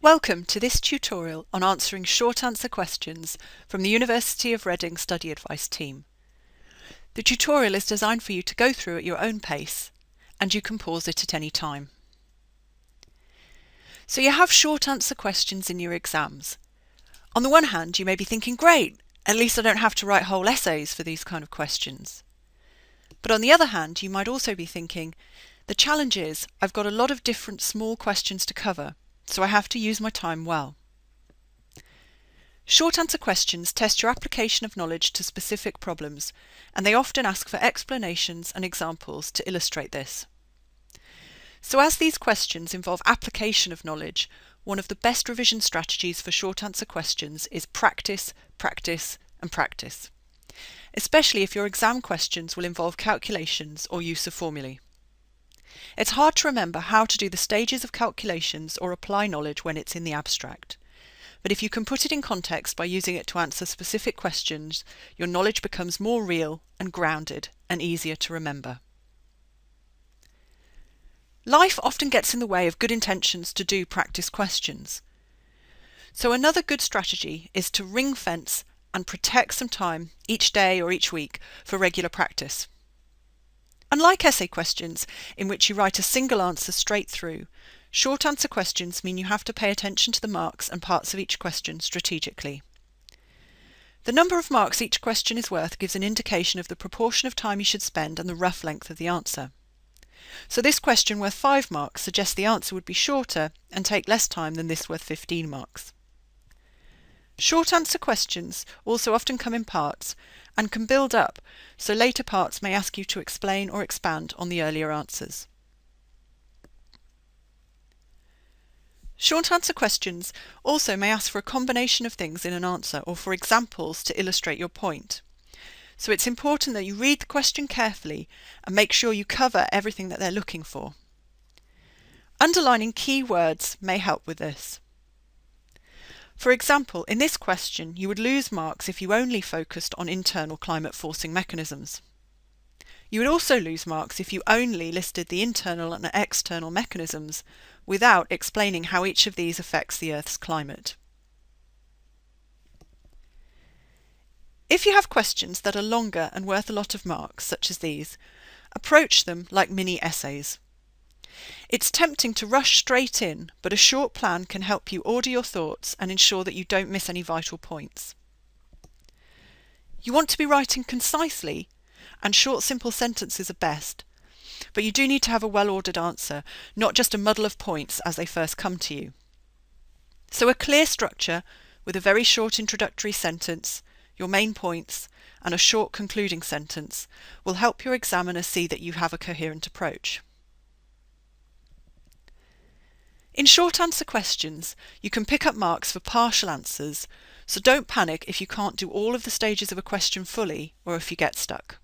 Welcome to this tutorial on answering short answer questions from the University of Reading Study Advice team. The tutorial is designed for you to go through at your own pace, and you can pause it at any time. So you have short answer questions in your exams. On the one hand, you may be thinking, great, at least I don't have to write whole essays for these kind of questions. But on the other hand, you might also be thinking, the challenge is I've got a lot of different small questions to cover, so I have to use my time well. Short answer questions test your application of knowledge to specific problems, and they often ask for explanations and examples to illustrate this. So as these questions involve application of knowledge, one of the best revision strategies for short answer questions is practice, practice, and practice, especially if your exam questions will involve calculations or use of formulae. It's hard to remember how to do the stages of calculations or apply knowledge when it's in the abstract. But if you can put it in context by using it to answer specific questions, your knowledge becomes more real and grounded and easier to remember. Life often gets in the way of good intentions to do practice questions. So another good strategy is to ring-fence and protect some time each day or each week for regular practice. Unlike essay questions, in which you write a single answer straight through, short answer questions mean you have to pay attention to the marks and parts of each question strategically. The number of marks each question is worth gives an indication of the proportion of time you should spend and the rough length of the answer. So this question worth 5 marks suggests the answer would be shorter and take less time than this worth 15 marks. Short answer questions also often come in parts and can build up, so later parts may ask you to explain or expand on the earlier answers. Short answer questions also may ask for a combination of things in an answer or for examples to illustrate your point. So it's important that you read the question carefully and make sure you cover everything that they're looking for. Underlining key words may help with this. For example, in this question, you would lose marks if you only focused on internal climate forcing mechanisms. You would also lose marks if you only listed the internal and external mechanisms without explaining how each of these affects the Earth's climate. If you have questions that are longer and worth a lot of marks, such as these, approach them like mini essays. It's tempting to rush straight in, but a short plan can help you order your thoughts and ensure that you don't miss any vital points. You want to be writing concisely, and short, simple sentences are best, but you do need to have a well-ordered answer, not just a muddle of points as they first come to you. So a clear structure with a very short introductory sentence, your main points, and a short concluding sentence will help your examiner see that you have a coherent approach. In short answer questions, you can pick up marks for partial answers, so don't panic if you can't do all of the stages of a question fully or if you get stuck.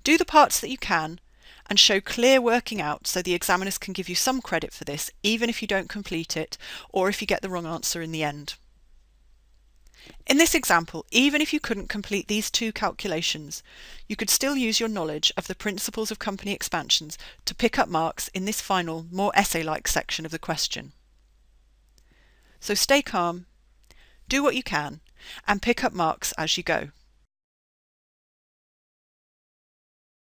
Do the parts that you can and show clear working out so the examiners can give you some credit for this even if you don't complete it or if you get the wrong answer in the end. In this example, even if you couldn't complete these 2 calculations, you could still use your knowledge of the principles of company expansions to pick up marks in this final, more essay-like section of the question. So stay calm, do what you can, and pick up marks as you go.